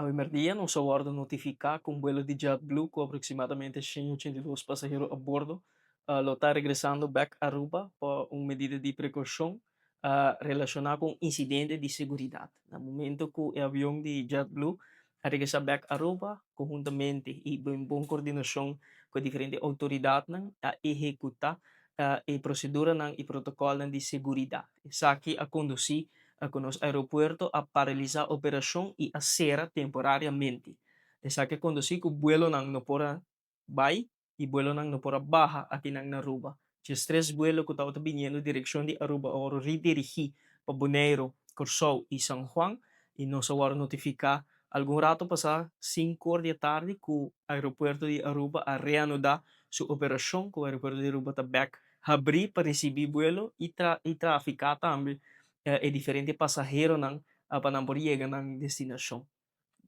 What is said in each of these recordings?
Merdia nos aguarda notificar que un vuelo de JetBlue con aproximadamente 182 pasajeros a bordo lo está regresando back a Aruba por una medida de precaución relacionada con incidente de seguridad. En el momento que el avión de JetBlue regresa back a Aruba, conjuntamente y en buena coordinación con diferentes autoridades, a ejecutar y procedura y protocolo de seguridad. Esa aquí a conducir con los aeropuertos a paralizar operación y hacer temporariamente. Esa que conducir que vuelo no por bay y vuelo no por baja aquí en Aruba. Los tres vuelos que estaban viniendo en dirección de Aruba ahora redirigir para Bonaire, Corsou y San Juan y nos ahora notificar algún rato pasar 5 horas de tarde que el aeropuerto de Aruba a reanudar su operación, que el aeropuerto de Aruba está back a abrir para recibir vuelo y traficar también e diferentes passageiros para não chegar na destinação.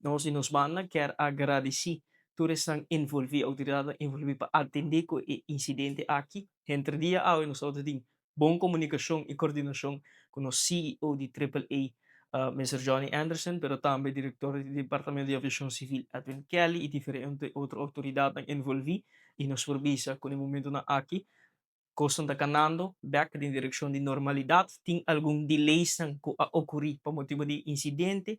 Nós nos banda quer agradecer todos que estão envolvidos, autoridades envolvidas para atender com o incidente aqui. Entre dia hoje nós temos boa comunicação e coordenação com o CEO de AAA, Mr. Johnny Anderson, mas também diretor do Departamento de Aviação Civil, Edwin Kelly, e diferentes outras autoridades envolvidas e nos provisa com o momento na aqui Kosong takanando back din direksyon di normalidad, ting algum delays ng occurri pa motivo di insidente,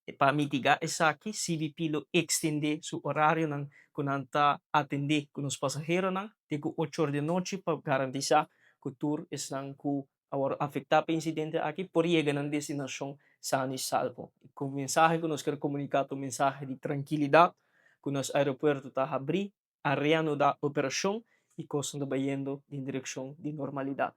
e para mitigar essa aqui, CBP lo extende su horario ng kunanta atende con os pasajeros ng tigo 8 horas de noche para garantizar que o tour estão com agora afectar pa incidente aqui por llegar ng destinação sano e salvo. E com mensaje que nos quer comunicar o mensaje de tranquilidade que nos aeropuerto está abrir a reanudar operação y cosas yendo en dirección de normalidad.